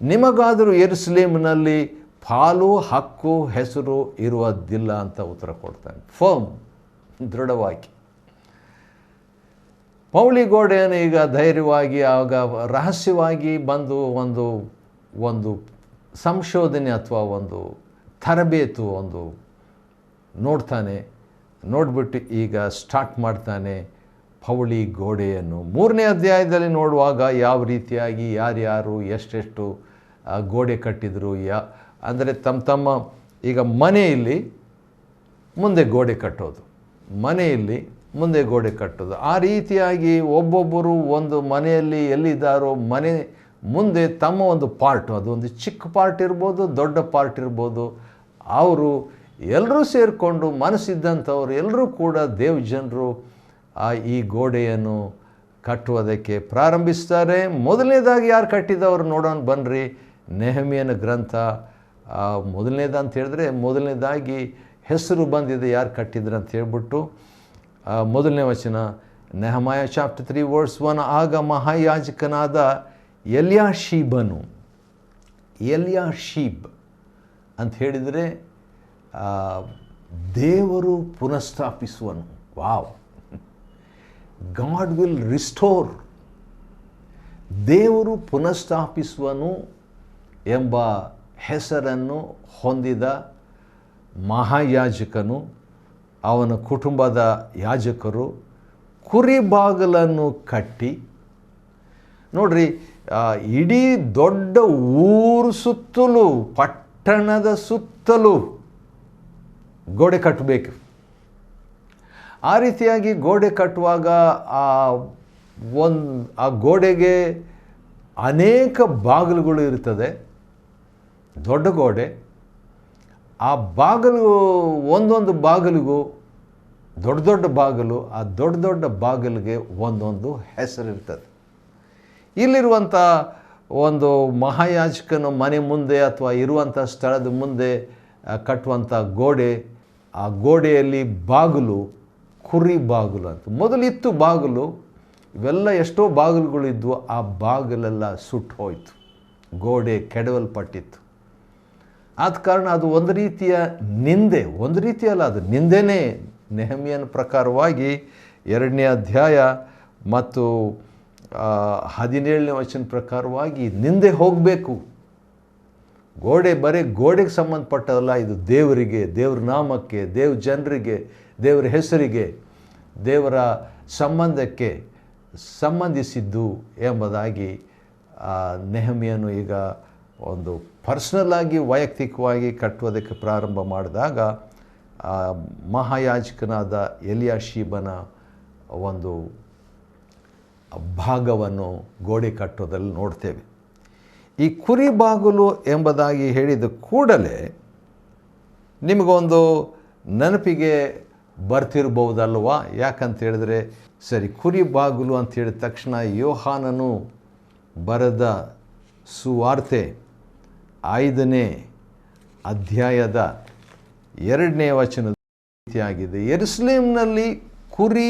ನಿಮಗಾದರೂ ಯೆರೂಸಲೇಮಿನಲ್ಲಿ ಪಾಲು, ಹಕ್ಕು, ಹೆಸರು ಇರುವುದಿಲ್ಲ ಅಂತ ಉತ್ತರ ಕೊಡ್ತಾನೆ. ಫರ್ಮ್, ದೃಢವಾಗಿ. ಪೌಳಿ ಗೋಡೆಯನ್ನು ಈಗ ಧೈರ್ಯವಾಗಿ ಆಗ ರಹಸ್ಯವಾಗಿ ಬಂದು ಒಂದು ಸಂಶೋಧನೆ ಅಥವಾ ಒಂದು ತರಬೇತು ನೋಡ್ತಾನೆ. ನೋಡಿಬಿಟ್ಟು ಈಗ ಸ್ಟಾರ್ಟ್ ಮಾಡ್ತಾನೆ ಪೌಳಿ ಗೋಡೆಯನ್ನು. 3ನೇ ಅಧ್ಯಾಯದಲ್ಲಿ ನೋಡುವಾಗ ಯಾವ ರೀತಿಯಾಗಿ ಯಾರ್ಯಾರು ಎಷ್ಟೆಷ್ಟು ಗೋಡೆ ಕಟ್ಟಿದರು, ಅಂದರೆ ತಮ್ಮ ಈಗ ಮನೆಯಲ್ಲಿ ಮುಂದೆ ಗೋಡೆ ಕಟ್ಟೋದು, ಮನೆಯಲ್ಲಿ ಮುಂದೆ ಗೋಡೆ ಕಟ್ಟೋದು, ಆ ರೀತಿಯಾಗಿ ಒಬ್ಬೊಬ್ಬರು ಒಂದು ಮನೆಯಲ್ಲಿ ಎಲ್ಲಿದ್ದಾರೋ ಮನೆ ಮುಂದೆ ತಮ್ಮ ಒಂದು ಪಾರ್ಟ್, ಅದೊಂದು ಚಿಕ್ಕ ಪಾರ್ಟ್ ಇರ್ಬೋದು, ದೊಡ್ಡ ಪಾರ್ಟ್ ಇರ್ಬೋದು, ಅವರು ಎಲ್ಲರೂ ಸೇರಿಕೊಂಡು ಮನಸ್ಸಿದ್ದಂಥವ್ರು ಎಲ್ಲರೂ ಕೂಡ ದೇವಜನರು ಈ ಗೋಡೆಯನ್ನು ಕಟ್ಟುವುದಕ್ಕೆ ಪ್ರಾರಂಭಿಸ್ತಾರೆ. ಮೊದಲನೇದಾಗಿ ಯಾರು ಕಟ್ಟಿದವರು ನೋಡೋಣ ಬನ್ನಿರಿ. ನೆಹೆಮೀಯನ ಗ್ರಂಥ ಮೊದಲನೇದು ಅಂತ ಹೇಳಿದ್ರೆ ಮೊದಲನೇದಾಗಿ ಹೆಸರು ಬಂದಿದೆ ಯಾರು ಕಟ್ಟಿದ್ರು ಅಂತ ಹೇಳ್ಬಿಟ್ಟು 1ನೇ ವಚನ ನೆಹಮಾಯ ಚಾಪ್ಟರ್ 3 ವರ್ಸ್ 1. ಆಗ ಮಹಾಯಾಜಕನಾದ ಎಲ್ಯಾಷೀಬ್ ಅಂತ ಹೇಳಿದರೆ ದೇವರು ಪುನಃಸ್ಥಾಪಿಸುವನು. Wow, God will restore. ದೇವರು ಪುನಃಸ್ಥಾಪಿಸುವನು ಎಂಬ ಹೆಸರನ್ನು ಹೊಂದಿದ ಮಹಾಯಾಜಕನು, ಅವನ ಕುಟುಂಬದ ಯಾಜಕರು ಕುರಿ ಬಾಗಿಲನ್ನು ಕಟ್ಟಿ, ನೋಡ್ರಿ, ಇಡೀ ದೊಡ್ಡ ಊರು ಸುತ್ತಲೂ, ಪಟ್ಟಣದ ಸುತ್ತಲೂ ಗೋಡೆ ಕಟ್ಟಬೇಕು. ಆ ರೀತಿಯಾಗಿ ಗೋಡೆ ಕಟ್ಟುವಾಗ ಆ ಗೋಡೆಗೆ ಅನೇಕ ಬಾಗಿಲುಗಳು ಇರ್ತದೆ, ದೊಡ್ಡ ಗೋಡೆ. ಆ ಬಾಗಿಲು ಒಂದೊಂದು ಬಾಗಿಲಿಗೂ ದೊಡ್ಡ ಬಾಗಿಲು, ಆ ದೊಡ್ಡ ಬಾಗಿಲಿಗೆ ಒಂದೊಂದು ಹೆಸರಿರ್ತದೆ. ಇಲ್ಲಿರುವಂಥ ಒಂದು ಮಹಾಯಾಜಕನ ಮನೆ ಮುಂದೆ ಅಥವಾ ಇರುವಂಥ ಸ್ಥಳದ ಮುಂದೆ ಕಟ್ಟುವಂಥ ಗೋಡೆ, ಆ ಗೋಡೆಯಲ್ಲಿ ಬಾಗಿಲು ಕುರಿ ಬಾಗಿಲು ಅಂತ ಮೊದಲಿತ್ತು. ಬಾಗಿಲು ಇವೆಲ್ಲ ಎಷ್ಟೋ ಬಾಗಿಲುಗಳಿದ್ವು, ಆ ಬಾಗಿಲೆಲ್ಲ ಸುಟ್ಟು ಹೋಯಿತು, ಗೋಡೆ ಕೆಡವಲ್ಪಟ್ಟಿತ್ತು. ಆದ ಕಾರಣ ಅದು ಒಂದು ರೀತಿಯ ನಿಂದೆ, ಒಂದು ರೀತಿಯಲ್ಲ, ಅದು ನಿಂದೆನೇ. ನೆಹೆಮೀಯನ ಪ್ರಕಾರವಾಗಿ 2ನೇ ಅಧ್ಯಾಯ ಮತ್ತು 17ನೇ ವಚನ ಪ್ರಕಾರವಾಗಿ ನಿಂದೆ ಹೋಗಬೇಕು. ಗೋಡೆ ಬರೀ ಗೋಡೆಗೆ ಸಂಬಂಧಪಟ್ಟದಲ್ಲ, ಇದು ದೇವರಿಗೆ, ದೇವ್ರ ನಾಮಕ್ಕೆ, ದೇವ್ರ ಜನರಿಗೆ, ದೇವರ ಹೆಸರಿಗೆ, ದೇವರ ಸಂಬಂಧಕ್ಕೆ ಸಂಬಂಧಿಸಿದ್ದು ಎಂಬುದಾಗಿ ನೆಹೆಮೀಯನು ಈಗ ಒಂದು ಪರ್ಸ್ನಲ್ ಆಗಿ ವೈಯಕ್ತಿಕವಾಗಿ ಕಟ್ಟುವುದಕ್ಕೆ ಪ್ರಾರಂಭ ಮಾಡಿದಾಗ ಮಹಾಯಾಜಕನಾದ ಎಲ್ಯಾಷೀಬನ ಒಂದು ಭಾಗವನ್ನು ಗೋಡೆ ಕಟ್ಟೋದಲ್ಲಿ ನೋಡ್ತೇವೆ. ಈ ಕುರಿ ಬಾಗಿಲು ಎಂಬುದಾಗಿ ಹೇಳಿದ ಕೂಡಲೇ ನಿಮಗೊಂದು ನೆನಪಿಗೆ ಬರ್ತಿರ್ಬೋದಲ್ವಾ? ಯಾಕಂತ ಹೇಳಿದ್ರೆ, ಸರಿ, ಕುರಿ ಬಾಗಿಲು ಅಂತ ಹೇಳಿದ ತಕ್ಷಣ ಯೋಹಾನನು ಬರೆದ ಸುವಾರ್ತೆ 5ನೇ ಅಧ್ಯಾಯದ 2ನೇ ವಚನದ ರೀತಿಯಾಗಿದೆ. ಯೆರೂಸಲೇಮಿನಲ್ಲಿ ಕುರಿ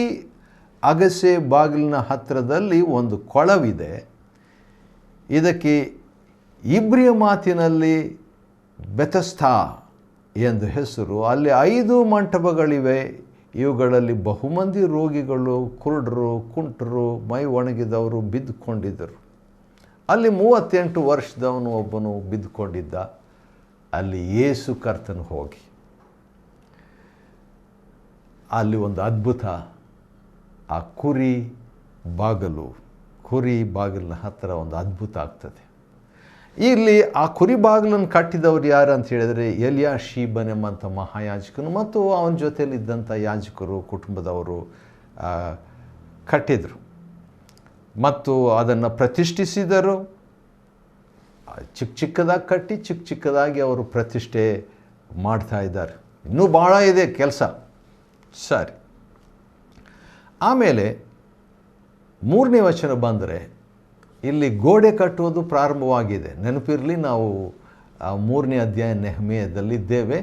ಅಗಸೆ ಬಾಗಿಲಿನ ಹತ್ತಿರದಲ್ಲಿ ಒಂದು ಕೊಳವಿದೆ. ಇದಕ್ಕೆ ಇಬ್ರಿಯ ಮಾತಿನಲ್ಲಿ ಬೆಥೆಸ್ದಾ ಎಂದು ಹೆಸರು. ಅಲ್ಲಿ 5 ಮಂಟಪಗಳಿವೆ. ಇವುಗಳಲ್ಲಿ ಬಹುಮಂದಿ ರೋಗಿಗಳು, ಕುರುಡರು, ಕುಂಟರು, ಮೈ ಒಣಗಿದವರು ಬಿದ್ದುಕೊಂಡಿದ್ದರು. ಅಲ್ಲಿ 38 ವರ್ಷದವನು ಒಬ್ಬನು ಬಿದ್ದುಕೊಂಡಿದ್ದ. ಅಲ್ಲಿ ಯೇಸು ಕರ್ತನು ಹೋಗಿ ಅಲ್ಲಿ ಒಂದು ಅದ್ಭುತ, ಆ ಕುರಿ ಬಾಗಿಲಿನ ಹತ್ತಿರ ಒಂದು ಅದ್ಭುತ ಆಗ್ತದೆ. ಇಲ್ಲಿ ಆ ಕುರಿ ಬಾಗಿಲನ್ನು ಕಟ್ಟಿದವರು ಯಾರು ಅಂತ ಹೇಳಿದರೆ ಎಲ್ಯಾಷೀಬನ್ ಎಂಬಂಥ ಮಹಾಯಾಜಕನು ಮತ್ತು ಅವನ ಜೊತೆಯಲ್ಲಿದ್ದಂಥ ಯಾಜಕರು, ಕುಟುಂಬದವರು ಕಟ್ಟಿದರು ಮತ್ತು ಅದನ್ನು ಪ್ರತಿಷ್ಠಿಸಿದರು. ಚಿಕ್ಕದಾಗಿ ಕಟ್ಟಿ ಚಿಕ್ಕದಾಗಿ ಅವರು ಪ್ರತಿಷ್ಠೆ ಮಾಡ್ತಾ ಇದ್ದಾರೆ. ಇನ್ನೂ ಭಾಳ ಇದೆ ಕೆಲಸ. ಸರಿ, ಆಮೇಲೆ 3ನೇ ವಚನ ಬಂದರೆ ಇಲ್ಲಿ ಗೋಡೆ ಕಟ್ಟುವುದು ಪ್ರಾರಂಭವಾಗಿದೆ. ನೆನಪಿರಲಿ, ನಾವು 3ನೇ ಅಧ್ಯಾಯ ನೆಹೆಮೀಯದಲ್ಲಿದ್ದೇವೆ.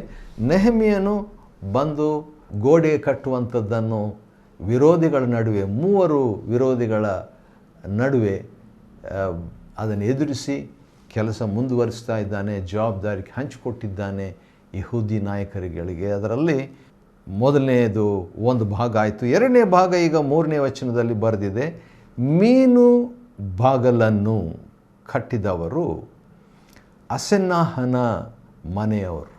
ನೆಹೆಮೀಯನು ಬಂದು ಗೋಡೆ ಕಟ್ಟುವಂಥದ್ದನ್ನು ವಿರೋಧಿಗಳ ನಡುವೆ, ಮೂವರು ವಿರೋಧಿಗಳ ನಡುವೆ ಅದನ್ನು ಎದುರಿಸಿ ಕೆಲಸ ಮುಂದುವರಿಸ್ತಾ ಇದ್ದಾನೆ. ಜವಾಬ್ದಾರಿ ಹಂಚಿಕೊಟ್ಟಿದ್ದಾನೆ ಯಹೂದಿ ನಾಯಕರುಗಳಿಗೆ. ಅದರಲ್ಲಿ ಮೊದಲನೆಯದು ಒಂದು ಭಾಗ ಆಯಿತು. ಎರಡನೇ ಭಾಗ ಈಗ 3ನೇ ವಚನದಲ್ಲಿ ಬರೆದಿದೆ. ಮೀನು ಬಾಗಲನ್ನು ಕಟ್ಟಿದವರು ಅಸೆನ್ನಾಹನ ಮನೆಯವರು.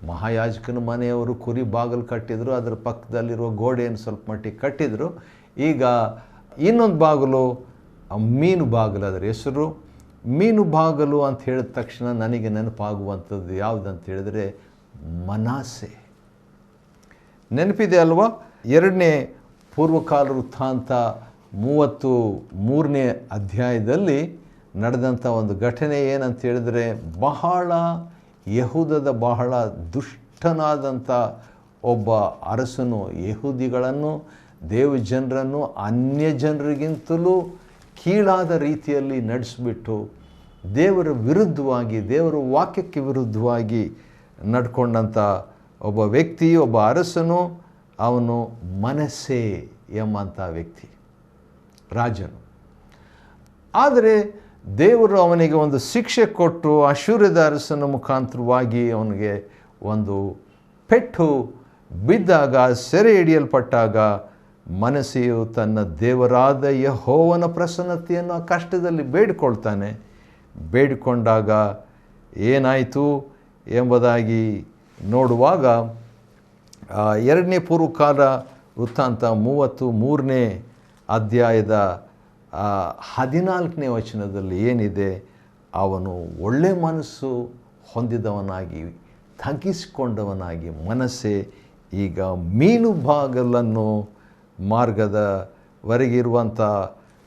ಮಹಾಯಾಜಕನ ಮನೆಯವರು ಕುರಿ ಬಾಗಿಲು ಕಟ್ಟಿದರು, ಅದರ ಪಕ್ಕದಲ್ಲಿರುವ ಗೋಡೆಯನ್ನು ಸ್ವಲ್ಪ ಮಟ್ಟಿಗೆ ಕಟ್ಟಿದರು. ಈಗ ಇನ್ನೊಂದು ಬಾಗಿಲು ಮೀನು ಬಾಗಿಲು, ಅದರ ಹೆಸರು ಮೀನು ಬಾಗಿಲು ಅಂತ ಹೇಳಿದ ತಕ್ಷಣ ನನಗೆ ನೆನಪಾಗುವಂಥದ್ದು ಯಾವುದಂತ ಹೇಳಿದರೆ ಮನಾಸೆ. ನೆನಪಿದೆ ಅಲ್ವಾ? 2ನೇ ಪೂರ್ವಕಾಲ ವೃತ್ತಾಂತ 33ನೇ ಅಧ್ಯಾಯದಲ್ಲಿ ನಡೆದಂಥ ಒಂದು ಘಟನೆ ಏನಂತ ಹೇಳಿದರೆ, ಬಹಳ ಯಹೂದದ ಬಹಳ ದುಷ್ಟನಾದಂಥ ಒಬ್ಬ ಅರಸನು ಯಹೂದಿಗಳನ್ನು, ದೇವಜನರನ್ನು ಅನ್ಯ ಜನರಿಗಿಂತಲೂ ಕೀಳಾದ ರೀತಿಯಲ್ಲಿ ನಡೆಸಿಬಿಟ್ಟು ದೇವರ ವಿರುದ್ಧವಾಗಿ, ದೇವರ ವಾಕ್ಯಕ್ಕೆ ವಿರುದ್ಧವಾಗಿ ನಡ್ಕೊಂಡಂಥ ಒಬ್ಬ ವ್ಯಕ್ತಿ, ಒಬ್ಬ ಅರಸನು. ಅವನು ಮನಸ್ಸೆ ಎಂಬಂಥ ವ್ಯಕ್ತಿ, ರಾಜನು. ಆದರೆ ದೇವರು ಅವನಿಗೆ ಒಂದು ಶಿಕ್ಷೆ ಕೊಟ್ಟು ಅಶ್ಶೂರದ ಅರಸನ ಮುಖಾಂತರವಾಗಿ ಅವನಿಗೆ ಒಂದು ಪೆಟ್ಟು ಬಿದ್ದಾಗ, ಸೆರೆ ಹಿಡಿಯಲ್ಪಟ್ಟಾಗ, ಮನಸ್ಸೆಯು ತನ್ನ ದೇವರಾದ ಯೆಹೋವನ ಪ್ರಸನ್ನತೆಯನ್ನು ಆ ಕಷ್ಟದಲ್ಲಿ ಬೇಡಿಕೊಳ್ತಾನೆ. ಬೇಡಿಕೊಂಡಾಗ ಏನಾಯಿತು ಎಂಬುದಾಗಿ ನೋಡುವಾಗ 2ನೇ ಪೂರ್ವಕಾಲ ವೃತ್ತಾಂತ 33ನೇ ಅಧ್ಯಾಯದ 14ನೇ ವಚನದಲ್ಲಿ ಏನಿದೆ, ಅವನು ಒಳ್ಳೆ ಮನಸ್ಸು ಹೊಂದಿದವನಾಗಿ, ತಗ್ಗಿಸಿಕೊಂಡವನಾಗಿ, ಮನಸ್ಸೇ ಈಗ ಮೀನು ಬಾಗಲನ್ನು ಮಾರ್ಗದವರೆಗಿರುವಂಥ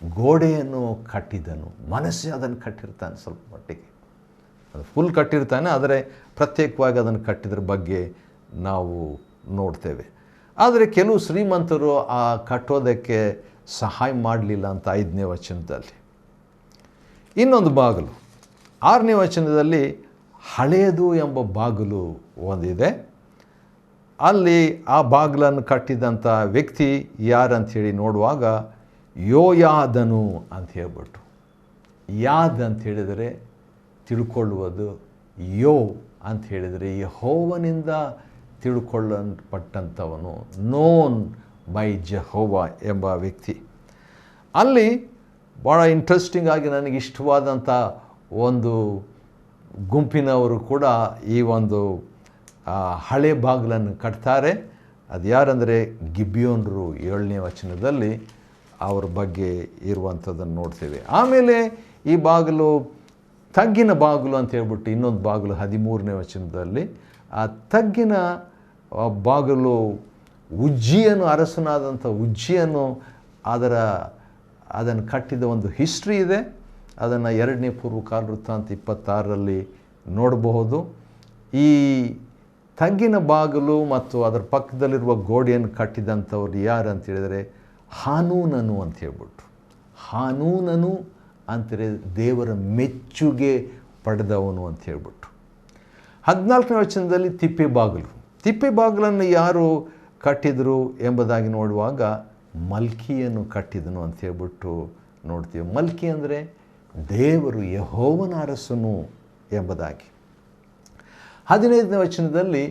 ಗೋಡೆಯನ್ನು ಕಟ್ಟಿದನು. ಮನಸ್ಸೇ ಅದನ್ನು ಕಟ್ಟಿರ್ತಾನೆ, ಸ್ವಲ್ಪ ಮಟ್ಟಿಗೆ ಅದು ಫುಲ್ ಕಟ್ಟಿರ್ತಾನೆ, ಆದರೆ ಪ್ರತ್ಯೇಕವಾಗಿ ಅದನ್ನು ಕಟ್ಟಿದ್ರ ಬಗ್ಗೆ ನಾವು ನೋಡ್ತೇವೆ. ಆದರೆ ಕೆಲವು ಶ್ರೀಮಂತರು ಆ ಕಟ್ಟೋದಕ್ಕೆ ಸಹಾಯ ಮಾಡಲಿಲ್ಲ ಅಂತ 5ನೇ ವಚನದಲ್ಲಿ. ಇನ್ನೊಂದು ಬಾಗಿಲು 6ನೇ ವಚನದಲ್ಲಿ ಹಳೆಯದು ಎಂಬ ಬಾಗಿಲು ಒಂದಿದೆ. ಅಲ್ಲಿ ಆ ಬಾಗಿಲನ್ನು ಕಟ್ಟಿದಂಥ ವ್ಯಕ್ತಿ ಯಾರಂಥೇಳಿ ನೋಡುವಾಗ ಯೋಯಾದನು ಅಂತ ಹೇಳ್ಬಿಟ್ಟು. ಯಾದ್ ಅಂತ ಹೇಳಿದರೆ ತಿಳ್ಕೊಳ್ಳುವುದು, ಯೋ ಅಂತ ಹೇಳಿದರೆ ಯೆಹೋವನಿಂದ ತಿಳ್ಕೊಳ್ಳಲ್ಪಟ್ಟಂಥವನು, ನೋನ್ ಬೈ ಜೆಹೋವ ಎಂಬ ವ್ಯಕ್ತಿ. ಅಲ್ಲಿ ಭಾಳ ಇಂಟ್ರೆಸ್ಟಿಂಗ್ ಆಗಿ ನನಗೆ ಇಷ್ಟವಾದಂಥ ಒಂದು ಗುಂಪಿನವರು ಕೂಡ ಈ ಒಂದು ಹಳೆ ಬಾಗಿಲನ್ನು ಕಟ್ತಾರೆ. ಅದು ಯಾರಂದರೆ ಗಿಬ್ಯೋನ್ರು. 7ನೇ ವಚನದಲ್ಲಿ ಅವ್ರ ಬಗ್ಗೆ ಇರುವಂಥದ್ದನ್ನು ನೋಡ್ತೇವೆ. ಆಮೇಲೆ ಈ ಬಾಗಿಲು ತಗ್ಗಿನ ಬಾಗಿಲು ಅಂತ ಹೇಳ್ಬಿಟ್ಟು ಇನ್ನೊಂದು ಬಾಗಿಲು 13ನೇ ವಚನದಲ್ಲಿ. ಆ ತಗ್ಗಿನ ಬಾಗಿಲು ಉಜ್ಜಿಯನು, ಅರಸನಾದಂಥ ಉಜ್ಜಿಯನು ಅದನ್ನು ಕಟ್ಟಿದ ಒಂದು ಹಿಸ್ಟ್ರಿ ಇದೆ. ಅದನ್ನು 2ನೇ ಪೂರ್ವಕಾಲ ವೃತ್ತಾಂತ 26ರಲ್ಲಿ ನೋಡಬಹುದು. ಈ ತಗ್ಗಿನ ಬಾಗಿಲು ಮತ್ತು ಅದರ ಪಕ್ಕದಲ್ಲಿರುವ ಗೋಡೆಯನ್ನು ಕಟ್ಟಿದಂಥವ್ರು ಯಾರು ಅಂತ ಹೇಳಿದರೆ ಹಾನೂನನು ಅಂತ ಹೇಳ್ಬಿಟ್ಟು. ಹಾನೂನನು ಅಂದರೆ ದೇವರ ಮೆಚ್ಚುಗೆ ಪಡೆದವನು ಅಂತ ಹೇಳ್ಬಿಟ್ಟು. 14ನೇ ವಚನದಲ್ಲಿ ತಿಪ್ಪೆ ಬಾಗಿಲು. ತಿಪ್ಪೆ ಬಾಗಿಲನ್ನು ಯಾರು ಕಟ್ಟಿದರು ಎಂಬುದಾಗಿ ನೋಡುವಾಗ ಮಲ್ಕಿಯನ್ನು ಕಟ್ಟಿದನು ಅಂತ ಹೇಳ್ಬಿಟ್ಟು ನೋಡ್ತೀವಿ. ಮಲ್ಕಿ ಅಂದರೆ ದೇವರು, ಯೆಹೋವನ ಅರಸನು ಎಂಬುದಾಗಿ. 15ನೇ ವಚನದಲ್ಲಿ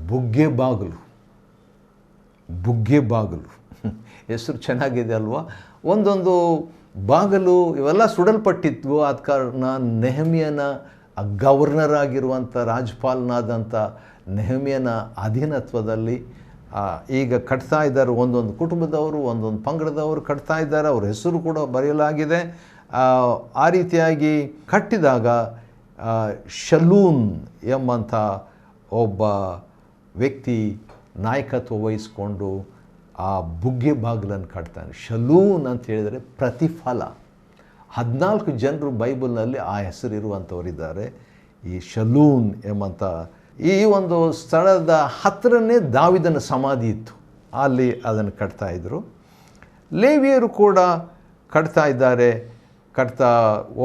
ಬುಗ್ಗೆ ಬಾಗಿಲು. ಬುಗ್ಗೆ ಬಾಗಿಲು ಹೆಸರು ಚೆನ್ನಾಗಿದೆ ಅಲ್ವಾ? ಒಂದೊಂದು ಬಾಗಿಲು ಇವೆಲ್ಲ ಸುಡಲ್ಪಟ್ಟಿದ್ವು. ಆದ ಕಾರಣ ನೆಹಮ್ಯನ ಗವರ್ನರ್ ಆಗಿರುವಂಥ, ರಾಜ್ಯಪಾಲನಾದಂಥ ನೆಹಮ್ಯನ ಅಧೀನತ್ವದಲ್ಲಿ ಈಗ ಕಟ್ತಾ ಇದ್ದಾರೆ. ಒಂದೊಂದು ಕುಟುಂಬದವರು, ಒಂದೊಂದು ಪಂಗಡದವರು ಕಟ್ತಾ ಇದ್ದಾರೆ. ಅವ್ರ ಹೆಸರು ಕೂಡ ಬರೆಯಲಾಗಿದೆ. ಆ ರೀತಿಯಾಗಿ ಕಟ್ಟಿದಾಗ ಶಲೂನ್ ಎಂಬಂಥ ಒಬ್ಬ ವ್ಯಕ್ತಿ ನಾಯಕತ್ವ ವಹಿಸ್ಕೊಂಡು ಆ ಬುಗ್ಗೆ ಬಾಗಿಲನ್ನು ಕಟ್ತಾನೆ. ಶಲೂನ್ ಅಂತ ಹೇಳಿದರೆ ಪ್ರತಿಫಲ. 14 ಜನರು ಬೈಬಲ್ನಲ್ಲಿ ಆ ಹೆಸರು ಇರುವಂಥವರಿದ್ದಾರೆ. ಈ ಶಲೂನ್ ಎಂಬಂಥ ಈ ಒಂದು ಸ್ಥಳದ ಹತ್ತಿರನೇ ದಾವಿದನ ಸಮಾಧಿ ಇತ್ತು. ಅಲ್ಲಿ ಅದನ್ನು ಕಟ್ತಾಯಿದ್ರು. ಲೇವಿಯರು ಕೂಡ ಕಟ್ತಾ ಇದ್ದಾರೆ.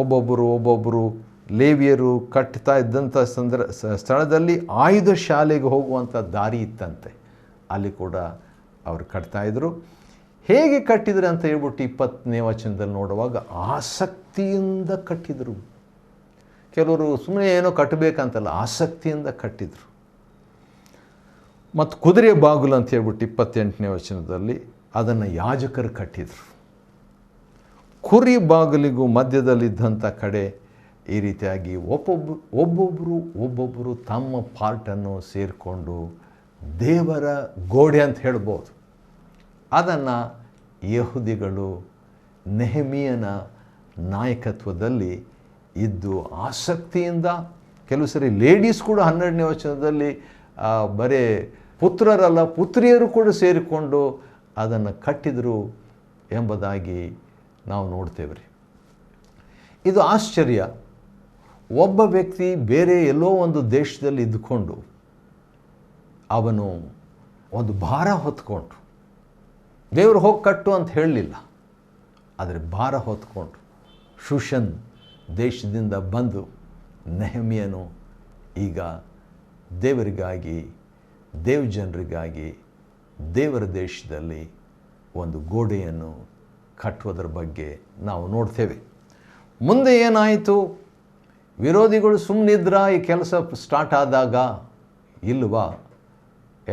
ಒಬ್ಬೊಬ್ಬರು ಲೇವಿಯರು ಕಟ್ತಾ ಇದ್ದಂಥ ಸ್ಥಳದಲ್ಲಿ ಆಯುಧ ಶಾಲೆಗೆ ಹೋಗುವಂಥ ದಾರಿ ಇತ್ತಂತೆ. ಅಲ್ಲಿ ಕೂಡ ಅವರು ಕಟ್ತಾಯಿದ್ರು. ಹೇಗೆ ಕಟ್ಟಿದ್ರು ಅಂತ ಹೇಳ್ಬಿಟ್ಟು 20ನೇ ವಚನದಲ್ಲಿ ನೋಡುವಾಗ ಆಸಕ್ತಿಯಿಂದ ಕಟ್ಟಿದರು. ಕೆಲವರು ಸುಮ್ಮನೆ ಏನೋ ಕಟ್ಟಬೇಕಂತಲ್ಲ, ಆಸಕ್ತಿಯಿಂದ ಕಟ್ಟಿದರು. ಮತ್ತು ಕುದುರೆ ಬಾಗಿಲು ಅಂತ ಹೇಳ್ಬಿಟ್ಟು 28ನೇ ವಚನದಲ್ಲಿ ಅದನ್ನು ಯಾಜಕರು ಕಟ್ಟಿದರು. ಕುರಿ ಬಾಗಿಲಿಗೂ ಮಧ್ಯದಲ್ಲಿದ್ದಂಥ ಕಡೆ ಈ ರೀತಿಯಾಗಿ ಒಬ್ಬೊಬ್ಬರು ತಮ್ಮ ಪಾರ್ಟನ್ನು ಸೇರಿಕೊಂಡು ದೇವರ ಗೋಡೆ ಅಂತ ಹೇಳ್ಬೋದು, ಅದನ್ನು ಯಹೂದಿಗಳು ನೆಹೆಮೀಯನ ನಾಯಕತ್ವದಲ್ಲಿ ಇದ್ದು ಆಸಕ್ತಿಯಿಂದ, ಕೆಲವು ಸರಿ ಲೇಡೀಸ್ ಕೂಡ 12ನೇ ವಚನದಲ್ಲಿ ಬರೇ ಪುತ್ರರಲ್ಲ ಪುತ್ರಿಯರು ಕೂಡ ಸೇರಿಕೊಂಡು ಅದನ್ನು ಕಟ್ಟಿದರು ಎಂಬುದಾಗಿ ನಾವು ನೋಡ್ತೇವೆ ರೀ. ಇದು ಆಶ್ಚರ್ಯ. ಒಬ್ಬ ವ್ಯಕ್ತಿ ಬೇರೆ ಎಲ್ಲೋ ಒಂದು ದೇಶದಲ್ಲಿ ಇದ್ದುಕೊಂಡು ಅವನು ಒಂದು ಭಾರ ಹೊತ್ಕೊಂಡು, ದೇವರು ಹೋಗಿ ಕಟ್ಟು ಅಂತ ಹೇಳಲಿಲ್ಲ, ಆದರೆ ಭಾರ ಹೊತ್ಕೊಂಡು ಶೂಷನ್ ದೇಶದಿಂದ ಬಂದು ನೆಹೆಮೀಯನು ಈಗ ದೇವರಿಗಾಗಿ, ಜನರಿಗಾಗಿ ದೇವರ ದೇಶದಲ್ಲಿ ಒಂದು ಗೋಡೆಯನ್ನು ಕಟ್ಟುವುದರ ಬಗ್ಗೆ ನಾವು ನೋಡ್ತೇವೆ. ಮುಂದೆ ಏನಾಯಿತು? ವಿರೋಧಿಗಳು ಸುಮ್ಮನಿದ್ರ ಈ ಕೆಲಸ ಸ್ಟಾರ್ಟ್ ಆದಾಗ ಇಲ್ವಾ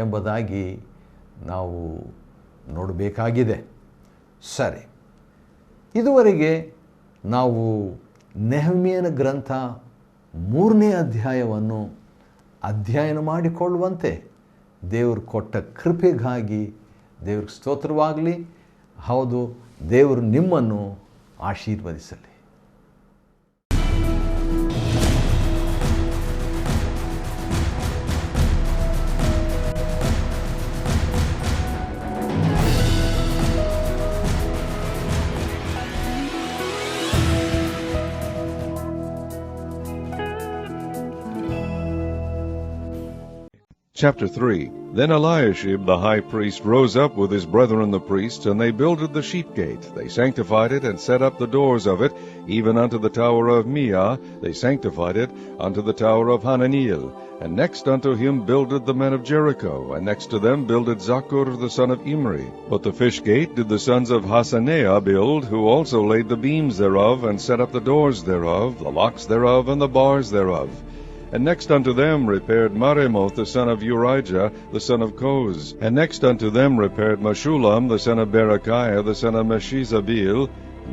ಎಂಬುದಾಗಿ ನಾವು ನೋಡಬೇಕಾಗಿದೆ. ಸರಿ, ಇದುವರೆಗೆ ನಾವು ನೆಹೆಮೀಯನ ಗ್ರಂಥ 3ನೇ ಅಧ್ಯಾಯವನ್ನು ಅಧ್ಯಯನ ಮಾಡಿಕೊಳ್ಳುವಂತೆ ದೇವರು ಕೊಟ್ಟ ಕೃಪೆಗಾಗಿ ದೇವ್ರಿಗೆ ಸ್ತೋತ್ರವಾಗಲಿ. ಹೌದು, ದೇವರು ನಿಮ್ಮನ್ನು ಆಶೀರ್ವದಿಸಲಿ. Chapter 3. Then Eliashib the high priest rose up with his brethren the priests, and they builded the sheep gate. They sanctified it, and set up the doors of it, even unto the tower of Meah. They sanctified it unto the tower of Hananiel. And next unto him builded the men of Jericho, and next to them builded Zaccur the son of Imri. But the fish gate did the sons of Hasaneah build, who also laid the beams thereof, and set up the doors thereof, the locks thereof, and the bars thereof. And next unto them repaired Maremoth the son of Urijah the son of Koz. And next unto them repaired Meshullam the son of Berechiah the son of Meshizabeel.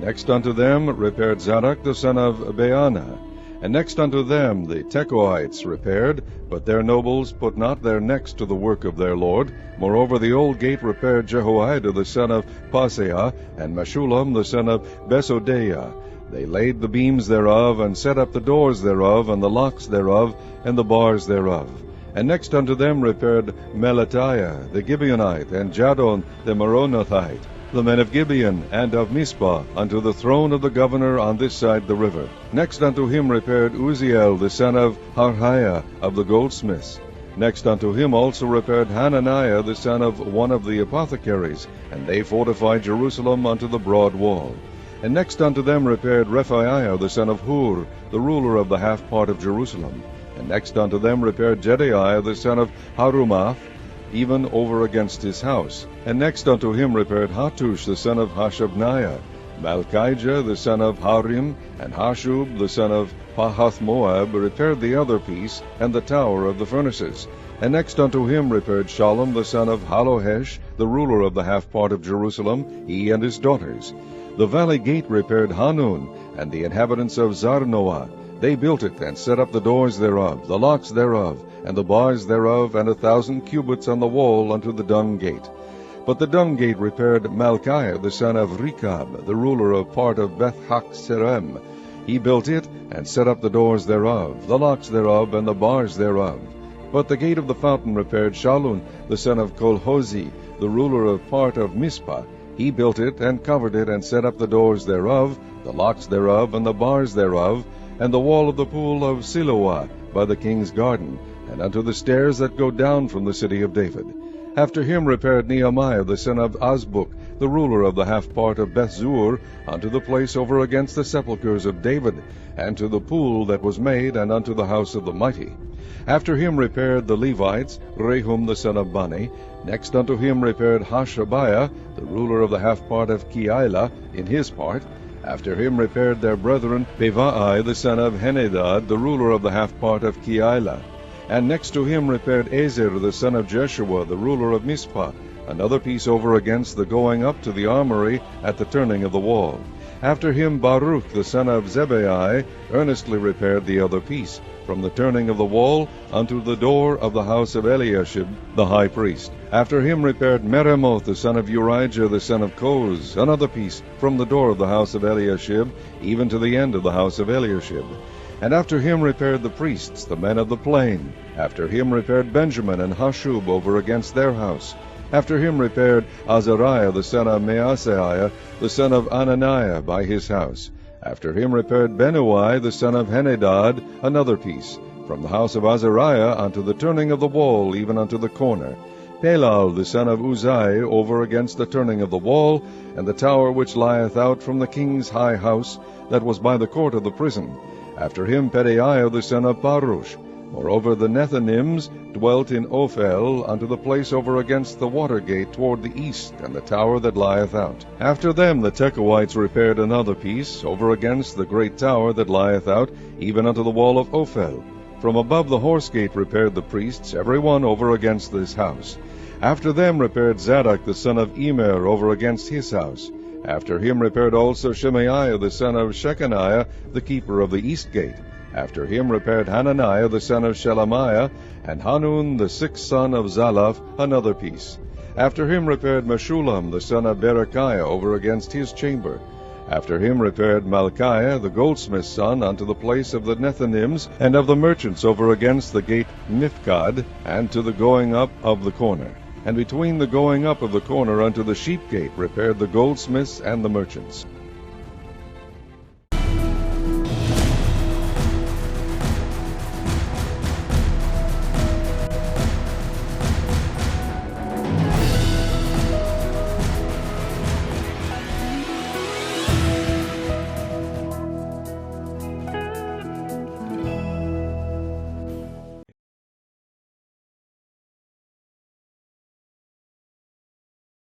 Next unto them repaired Zadok the son of Baana. And next unto them the Tekoites repaired, but their nobles put not their necks to the work of their lord. Moreover the old gate repaired Jehoiada the son of Paseah, and Meshullam the son of Besodeiah. They laid the beams thereof, and set up the doors thereof, and the locks thereof, and the bars thereof. And next unto them repaired Melatiah the Gibeonite, and Jadon the Meronothite, the men of Gibeon and of Mizpah, unto the throne of the governor on this side the river. Next unto him repaired Uzziel the son of Harhiah of the goldsmiths. Next unto him also repaired Hananiah the son of one of the apothecaries, and they fortified Jerusalem unto the broad wall. And next unto them repaired Rephaiah the son of Hur, the ruler of the half part of Jerusalem. And next unto them repaired Jedaiah the son of Harumath, even over against his house. And next unto him repaired Hattush the son of Hashabniah, Malchijah the son of Harim, and Hashub the son of Pahath-Moab repaired the other piece, and the tower of the furnaces. And next unto him repaired Shallum the son of Halohesh, the ruler of the half part of Jerusalem, he and his daughters. The valley gate repaired Hanun, and the inhabitants of Zarnoah. They built it, and set up the doors thereof, the locks thereof, and the bars thereof, and 1,000 cubits on the wall unto the dung gate. But the dung gate repaired Malchiah the son of Rechab, the ruler of part of Beth-Haxerem. He built it, and set up the doors thereof, the locks thereof, and the bars thereof. But the gate of the fountain repaired Shallun the son of Kolhozi, the ruler of part of Mizpah. He built it, and covered it, and set up the doors thereof, the locks thereof, and the bars thereof, and the wall of the pool of Siloah by the king's garden, and unto the stairs that go down from the city of David. After him repaired Nehemiah the son of Azbuk, the ruler of the half part of Bethzur, unto the place over against the sepulchres of David, and to the pool that was made, and unto the house of the mighty. After him repaired the Levites, Rehum the son of Bani. Next unto him repaired Hashabiah, the ruler of the half part of Keilah, in his part. After him repaired their brethren, Bevai the son of Henadad, the ruler of the half part of Keilah. And next to him repaired Ezer the son of Jeshua, the ruler of Mizpah, another piece over against the going up to the armory at the turning of the wall. After him Baruch the son of Zebai earnestly repaired the other piece, from the turning of the wall unto the door of the house of Eliashib the high priest. After him repaired Meremoth the son of Urijah the son of Koz, another piece, from the door of the house of Eliashib even to the end of the house of Eliashib. And after him repaired the priests, the men of the plain. After him repaired Benjamin and Hashub over against their house. After him repaired Azariah the son of Maaseiah, the son of Ananiah, by his house. After him repaired Benui the son of Henadad, another piece, from the house of Azariah unto the turning of the wall, even unto the corner. Pelal the son of Uzai over against the turning of the wall, and the tower which lieth out from the king's high house, that was by the court of the prison. After him Pedaiah the son of Parush. Moreover the Nethinims dwelt in Ophel, unto the place over against the water gate toward the east, and the tower that lieth out. After them the Tekoites repaired another piece, over against the great tower that lieth out, even unto the wall of Ophel. From above the horse gate repaired the priests, every one over against this house. After them repaired Zadok the son of Emer over against his house. After him repaired also Shemaiah the son of Shechaniah, the keeper of the east gate. After him repaired Hananiah the son of Shelemiah, and Hanun the sixth son of Zalaph, another piece. After him repaired Meshullam the son of Berechiah over against his chamber. After him repaired Malchiah the goldsmith's son unto the place of the Nethinims and of the merchants over against the gate Mifkad, and to the going up of the corner. And between the going up of the corner unto the sheep gate repaired the goldsmiths and the merchants.